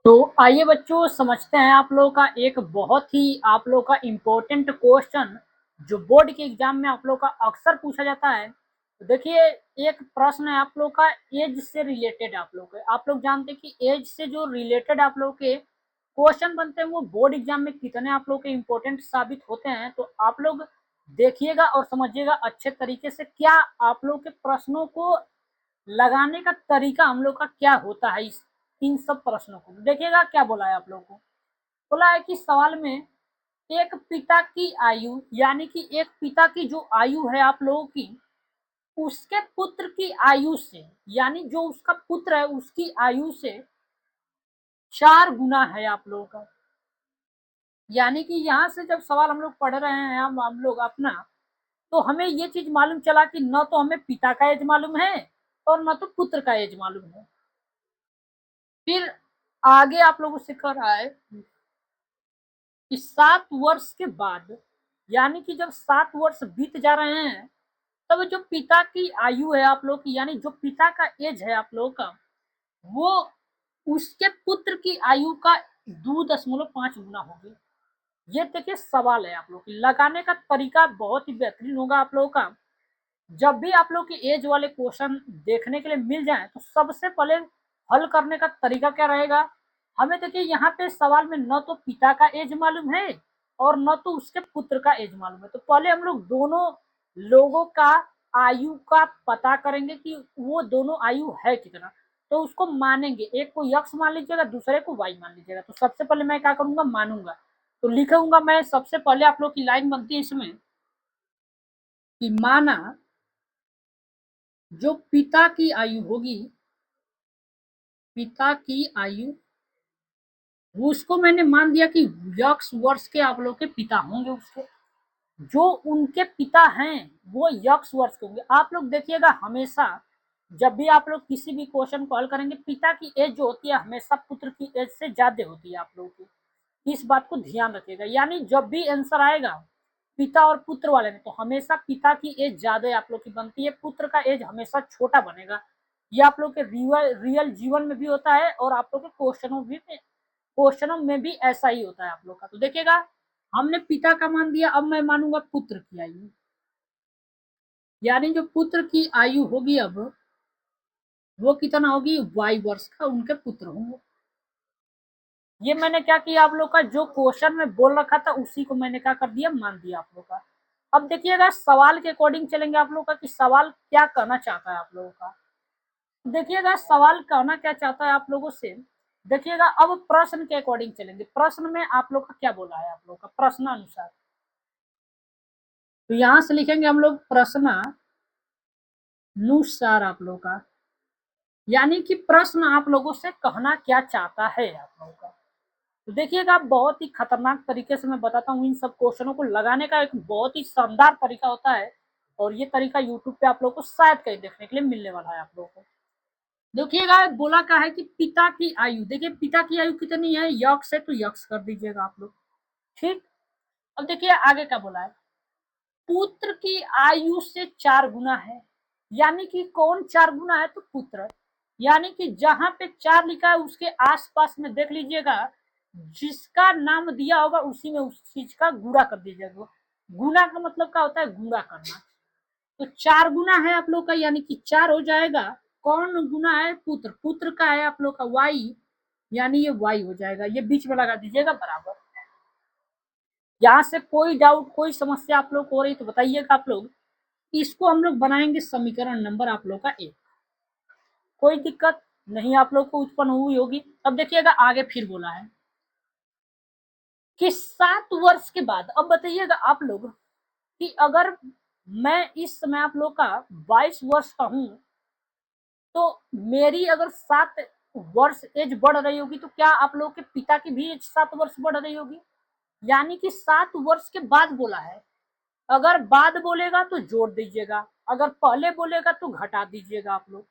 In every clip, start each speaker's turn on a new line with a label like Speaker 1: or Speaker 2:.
Speaker 1: तो आइए बच्चों समझते हैं आप लोगों का एक बहुत ही आप लोगों का इम्पोर्टेंट क्वेश्चन जो बोर्ड के एग्जाम में आप लोग का अक्सर पूछा जाता है। तो देखिए एक प्रश्न है आप लोग का एज से रिलेटेड आप लोग जानते हैं कि एज से जो रिलेटेड आप लोग के क्वेश्चन बनते हैं वो बोर्ड एग्जाम में कितने आप लोग के इम्पोर्टेंट साबित होते हैं। तो आप लोग देखिएगा और समझिएगा अच्छे तरीके से क्या आप लोग के प्रश्नों को लगाने का तरीका हम लोग का क्या होता है। इस इन सब प्रश्नों को देखिएगा क्या बोला है आप लोगों को। बोला है कि सवाल में एक पिता की आयु यानी कि एक पिता की जो आयु है आप लोगों की उसके पुत्र की आयु से यानी जो उसका पुत्र है उसकी आयु से 4 गुना है आप लोगों का। यानी कि यहाँ से जब सवाल हम लोग पढ़ रहे हैं हम लोग अपना तो हमें ये चीज मालूम चला कि न तो हमें पिता का एज मालूम है और न तो पुत्र का एज मालूम है। फिर आगे आप लोगों से कह रहा है कि 7 वर्ष के बाद यानी कि जब 7 वर्ष बीत जा रहे हैं तब जो पिता की आयु है आप लोग की यानी जो पिता का एज है आप लोग का वो उसके पुत्र की आयु का 2.5 गुना होगी। ये देखिए सवाल है आप लोग की लगाने का तरीका बहुत ही बेहतरीन होगा आप लोगों का। जब भी आप लोग की एज वाले क्वेश्चन देखने के लिए मिल जाए तो सबसे पहले हल करने का तरीका क्या रहेगा। हमें देखिए यहाँ पे सवाल में न तो पिता का एज मालूम है और न तो उसके पुत्र का एज मालूम है। तो पहले हम लोग दोनों लोगों का आयु का पता करेंगे कि वो दोनों आयु है कितना। तो उसको मानेंगे, एक को यक्स मान लीजिएगा दूसरे को वाई मान लीजिएगा। तो सबसे पहले मैं क्या करूंगा मानूंगा। तो लिखूंगा मैं सबसे पहले आप लोग की लाइन बनती है इसमें कि माना जो पिता की आयु होगी पिता की आयु उसको मैंने मान दिया कि यक्स वर्ष के आप लोग के पिता होंगे। उसके जो उनके पिता हैं वो यक्स वर्ष के होंगे। आप लोग देखिएगा हमेशा जब भी आप लोग किसी भी क्वेश्चन को हल करेंगे पिता की एज जो होती है हमेशा पुत्र की एज से ज्यादा होती है। आप लोगों की इस बात को ध्यान रखिएगा। यानी जब भी आंसर आएगा पिता और पुत्र वाले में तो हमेशा पिता की एज ज्यादा आप लोग की बनती है, पुत्र का एज हमेशा छोटा बनेगा। ये आप लोग के रियल जीवन में भी होता है और आप लोग के क्वेश्चनों में भी ऐसा ही होता है आप लोग का। तो देखिएगा हमने पिता का मान दिया, अब मैं मानूंगा पुत्र की आयु। यानी जो पुत्र की आयु होगी अब वो कितना होगी वाई वर्ष का उनके पुत्र होंगे। ये मैंने क्या किया आप लोग का जो क्वेश्चन में बोल रखा था उसी को मैंने क्या कर दिया मान दिया आप लोग का। अब देखिएगा सवाल के अकॉर्डिंग चलेंगे आप लोग का कि सवाल क्या कहना चाहता है आप लोगों का। देखिएगा सवाल कहना क्या चाहता है आप लोगों से। देखिएगा अब प्रश्न के अकॉर्डिंग चलेंगे। प्रश्न में आप लोग का क्या बोला है आप लोग का प्रश्न अनुसार। तो यहां से लिखेंगे हम लोग प्रश्न अनुसार आप लोग का यानी कि प्रश्न आप लोगों से कहना क्या चाहता है आप लोगों का। तो देखिएगा बहुत ही खतरनाक तरीके से मैं बताता हूँ। इन सब क्वेश्चनों को लगाने का एक बहुत ही शानदार तरीका होता है और ये तरीका यूट्यूब पे आप लोग को शायद कहीं देखने के लिए मिलने वाला है आप लोगों को। देखिएगा बोला क्या है कि पिता की आयु, देखिए पिता की आयु कितनी है यक्स है तो यक्स कर दीजिएगा आप लोग। ठीक। अब देखिए आगे क्या बोला है पुत्र की आयु से 4 गुना है। यानी कि कौन 4 गुना है तो पुत्र। यानी कि जहां पे 4 लिखा है उसके आसपास में देख लीजिएगा जिसका नाम दिया होगा उसी में उस चीज का गुणा कर दीजिएगा। गुना का मतलब क्या होता है गुणा करना। तो 4 गुना है आप लोग का यानी कि 4 हो जाएगा। कौन गुना है पुत्र, पुत्र का है आप लोग का वाई यानी ये वाई हो जाएगा। ये बीच में लगा दीजिएगा बराबर। यहाँ से कोई डाउट कोई समस्या आप लोग को हो रही तो बताइएगा आप लोग। इसको हम लोग बनाएंगे समीकरण नंबर आप लोग का 1। कोई दिक्कत नहीं आप लोग को उत्पन्न हुई होगी। अब देखिएगा आगे फिर बोला है कि 7 वर्ष के बाद। अब बताइएगा आप लोग कि अगर मैं इस समय आप लोग का 22 वर्ष का हूं तो मेरी अगर 7 वर्ष एज बढ़ रही होगी तो क्या आप लोग के पिता की भी एज 7 वर्ष बढ़ रही होगी। यानी कि 7 वर्ष के बाद बोला है। अगर बाद बोलेगा तो जोड़ दीजिएगा, अगर पहले बोलेगा तो घटा दीजिएगा आप लोग।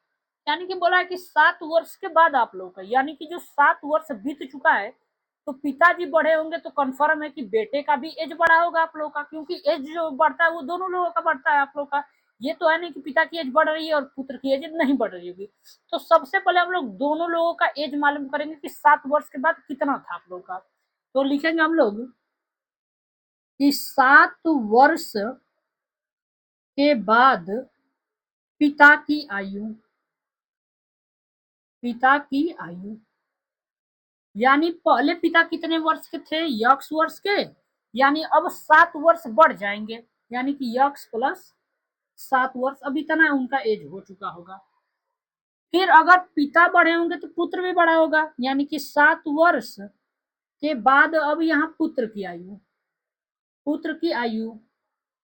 Speaker 1: यानी कि बोला है कि 7 वर्ष के बाद आप लोग का यानी कि जो 7 वर्ष बीत चुका है तो पिताजी बढ़े होंगे तो कंफर्म है कि बेटे का भी एज बढ़ा होगा आप लोग का, क्योंकि एज जो बढ़ता है वो दोनों लोगों का बढ़ता है आप लोग का। ये तो है नहीं कि पिता की एज बढ़ रही है और पुत्र की एज नहीं बढ़ रही होगी। तो सबसे पहले हम लोग दोनों लोगों का एज मालूम करेंगे कि 7 वर्ष के बाद कितना था आप लोगों का। तो लिखेंगे हम लोग कि 7 वर्ष के बाद पिता की आयु, पिता की आयु यानी पहले पिता कितने वर्ष के थे, यक्स वर्ष के, यानी अब 7 वर्ष बढ़ जाएंगे, यानी कि यक्स प्लस 7 वर्ष, अब इतना उनका एज हो चुका होगा। फिर अगर पिता बढ़े होंगे तो पुत्र भी बढ़ा होगा, यानी कि 7 वर्ष के बाद अब यहाँ पुत्र की आयु, पुत्र की आयु।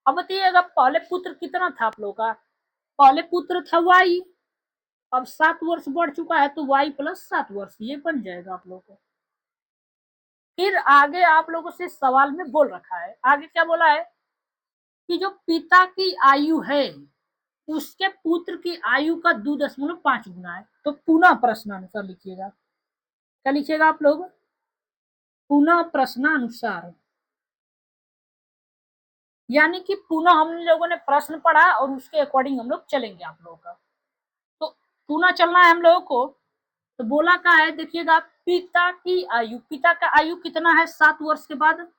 Speaker 1: अब बताइएगा पहले पुत्र कितना था आप लोग का, पहले पुत्र था वाई, अब 7 वर्ष बढ़ चुका है तो वाई प्लस 7 वर्ष ये बन जाएगा आप लोग को। फिर आगे आप लोगों से सवाल में बोल रखा है, आगे क्या बोला है कि जो पिता की आयु है उसके पुत्र की आयु का 2.5 गुना है। तो पुनः प्रश्नानुसार लिखिएगा, क्या लिखिएगा आप लोग, पुनः प्रश्नानुसार, यानी कि पुनः हम लोगों ने प्रश्न पढ़ा और उसके अकॉर्डिंग हम लोग चलेंगे आप लोगों का। तो पुनः चलना है हम लोगों को। तो बोला क्या है देखिएगा, पिता की आयु, पिता का आयु कितना है 7 वर्ष के बाद,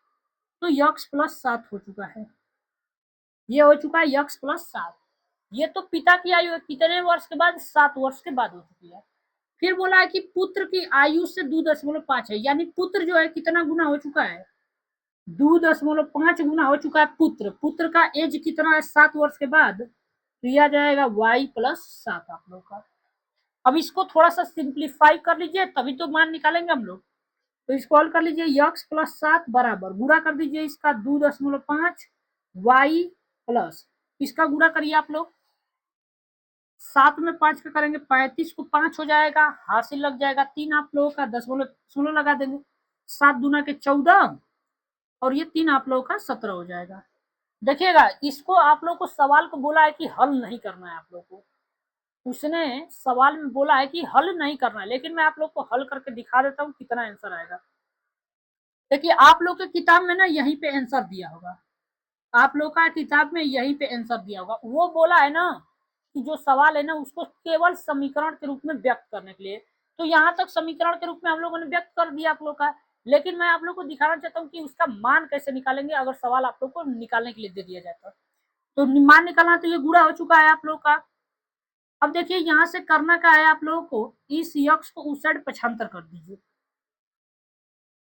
Speaker 1: तो यक्स प्लस 7 हो चुका है, ये हो चुका है यक्स प्लस 7। ये तो पिता की आयु कितने वर्ष के बाद, 7 वर्ष के बाद हो चुकी है। फिर बोला है कि पुत्र की आयु से 2.5 है, यानी पुत्र जो है कितना गुना हो चुका है, 2.5 गुना हो चुका है पुत्र। पुत्र का एज कितना है 7 वर्ष के बाद, तो यह जाएगा y प्लस 7 आप लोग का। अब इसको थोड़ा सा सिंप्लीफाई कर लीजिए तभी तो मान निकालेंगे हम लोग। तो इसको हल कर लीजिए, यक्स प्लस 7 बराबर गुणा कर दीजिए इसका 2.5 y प्लस, इसका गुणा करिए आप लोग, 7 में 5 का करेंगे 35 को 5 हो जाएगा, हासिल लग जाएगा 3 आप लोगों का, 16 लगा देंगे, 7 दूना के 14 और ये 3 आप लोगों का 17 हो जाएगा। देखिएगा इसको आप लोग को सवाल को बोला है कि हल नहीं करना है आप लोग को, उसने सवाल में बोला है कि हल नहीं करना है, लेकिन मैं आप लोग को हल करके दिखा देता हूँ कितना आंसर आएगा। देखिए आप लोग के किताब में ना यहीं पे आंसर दिया होगा, आप लोग का किताब में यहीं पे आंसर दिया होगा। वो बोला है ना कि जो सवाल है ना उसको केवल समीकरण के रूप में व्यक्त करने के लिए, तो यहाँ तक समीकरण के रूप में हम लोगों ने व्यक्त कर दिया आप लोग का, लेकिन मैं आप लोग को दिखाना चाहता हूँ कि उसका मान कैसे निकालेंगे अगर सवाल आप लोग को निकालने के लिए दे दिया जाता। तो मान निकालना, तो ये गुणा हो चुका है आप लोग का। अब देखिए यहाँ से करना क्या है आप लोगों को, इस यक्स को उस साइड पक्षांतर कर दीजिए।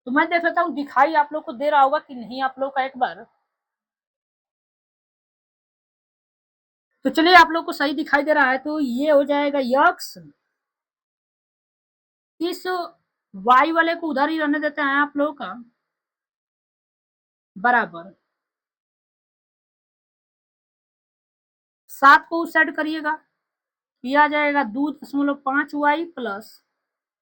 Speaker 1: तो मैं देख लेता हूँ दिखाई आप लोग को दे रहा होगा कि नहीं आप लोग का एक बार। तो चलिए आप लोग को सही दिखाई दे रहा है, तो ये हो जाएगा यक्स, इस y वाले को उधर ही रहने देते हैं आप लोगों का, बराबर 7 को उस साइड करिएगा, ये आ जाएगा 2.5 y प्लस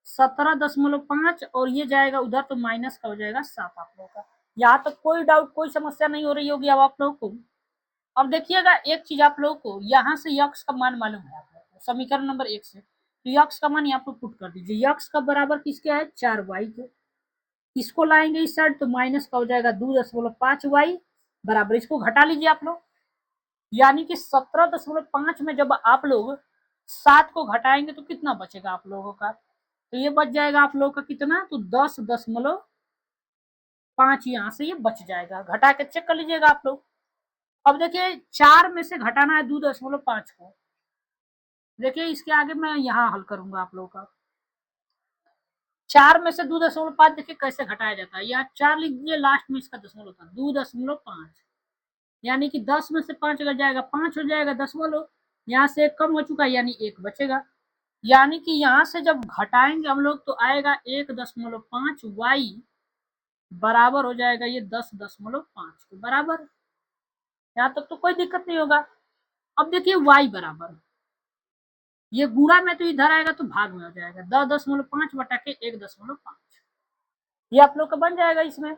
Speaker 1: 17.5 और ये जाएगा उधर तो माइनस का हो जाएगा 7 आप लोगों का। यहाँ तक कोई डाउट कोई समस्या नहीं हो रही होगी अब आप लोगों को। अब देखिएगा एक चीज आप लोगों को, यहाँ से यक्स का मान मालूम है आप लोगों को समीकरण नंबर 1 से, तो यक्स का मान यहाँ पर पुट कर दीजिए, यक्स का बराबर किसके है 4y के, इसको लाएंगे इस साइड तो माइनस का हो जाएगा 2.5 y बराबर, इसको घटा लीजिए आप लोग, यानी कि 17.5 में जब आप लोग 7 को घटाएंगे तो कितना बचेगा आप लोगों का, तो ये बच जाएगा आप लोगों का कितना, तो 10.5 यहाँ से ये बच जाएगा, घटा के चेक कर लीजिएगा आप लोग। अब देखिए 4 में से घटाना है 2.5 को, देखिए इसके आगे मैं यहाँ हल करूंगा आप लोगों का। 4 में से 2.5 देखिए कैसे घटाया जाता है, यहाँ 4 लिख दीजिए, लास्ट में इसका दशमलव होता है 2.5, यानी कि 10 में से 5 अगर जाएगा 5 हो जाएगा दशमलव, यहाँ से 1 कम हो चुका है यानी 1 बचेगा, यानी कि यहाँ से जब घटाएंगे हम लोग तो आएगा 1.5 y बराबर हो जाएगा ये 10.5 के बराबर, यहाँ तक तो कोई दिक्कत नहीं होगा। अब देखिए y बराबर, ये गुणा में तो इधर आएगा तो भाग में हो जाएगा 10.5 बटा के 1.5, ये आप लोग का बन जाएगा। इसमें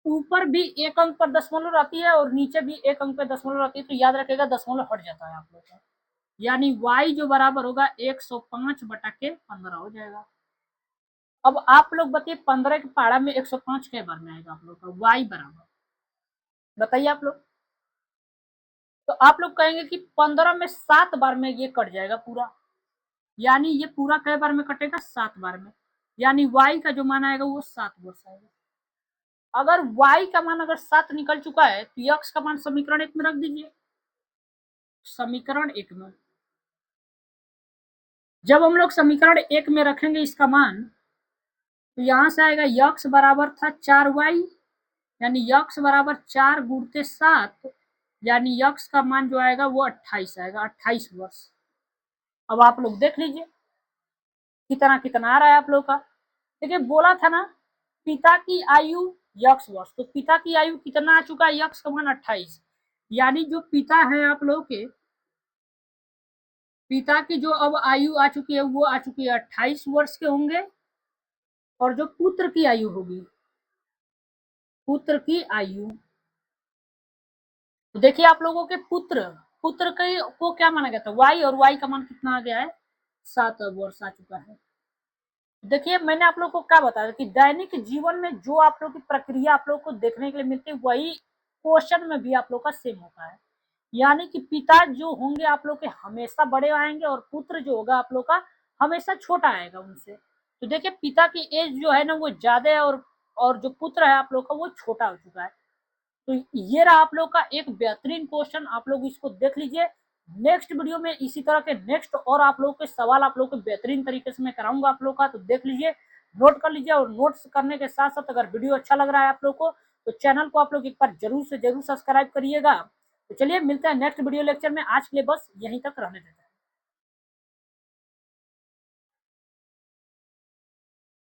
Speaker 1: ऊपर भी एक अंक पर दशमलव रहती है और नीचे भी एक अंक पर दशमलव रहती है, तो याद रखेगा दशमलव हट जाता है आप लोग का, यानी y जो बराबर होगा 105 बटा के 15 हो जाएगा। अब आप लोग बताइए 15 के पहाड़ा में 105 के बार में आएगा आप लोग का y बराबर, बताइए आप लोग। तो आप लोग कहेंगे कि 15 में 7 बार में ये कट जाएगा पूरा, यानी ये पूरा कई बार में कटेगा, 7 बार में, यानी y का जो मान आएगा वो 7 वर्ष आएगा। अगर y का मान अगर 7 निकल चुका है तो x का मान समीकरण 1 में रख दीजिए। समीकरण 1 में जब हम लोग समीकरण 1 में रखेंगे इसका मान, तो यहां से आएगा x बराबर था 4y, यानी x बराबर 4 गुणते 7, यानी x का मान जो आएगा वो 28 आएगा, 28 वर्ष। अब आप लोग देख लीजिए कितना कितना आ रहा है आप लोग का। देखिए बोला था ना पिता की आयु x वर्ष, तो पिता की आयु कितना आ चुका है, x का मान 28, यानी जो पिता है आप लोग के, पिता की जो अब आयु आ चुकी है वो आ चुकी है 28 वर्ष के होंगे। और जो पुत्र की आयु होगी, पुत्र की आयु, तो देखिए आप लोगों के पुत्र पुत्र को क्या माना गया था, y, और y का मान कितना आ गया है, 7 वर्ष आ चुका है। देखिए मैंने आप लोग को क्या बताया कि दैनिक जीवन में जो आप लोग की प्रक्रिया आप लोग को देखने के लिए मिलती है वही क्वेश्चन में भी आप लोग का सेम होता है, यानी कि पिता जो होंगे आप लोग के हमेशा बड़े आएंगे और पुत्र जो होगा आप लोग का हमेशा छोटा आएगा उनसे। तो देखिए पिता की एज जो है ना वो ज्यादा है, और जो पुत्र है आप लोग का वो छोटा हो चुका है। तो ये रहा आप लोग का एक बेहतरीन क्वेश्चन, आप लोग इसको देख लीजिए। नेक्स्ट वीडियो में इसी तरह के नेक्स्ट और आप लोग के सवाल आप लोग को बेहतरीन तरीके से मैं कराऊंगा आप लोग का, तो देख लीजिए, नोट कर लीजिए। और नोट्स करने के साथ साथ अगर वीडियो अच्छा लग रहा है आप लोग को तो चैनल को आप लोग एक बार जरूर से जरूर सब्सक्राइब करिएगा। तो चलिए मिलते हैं नेक्स्ट वीडियो लेक्चर में, आज के लिए बस यहीं तक रहने देते हैं।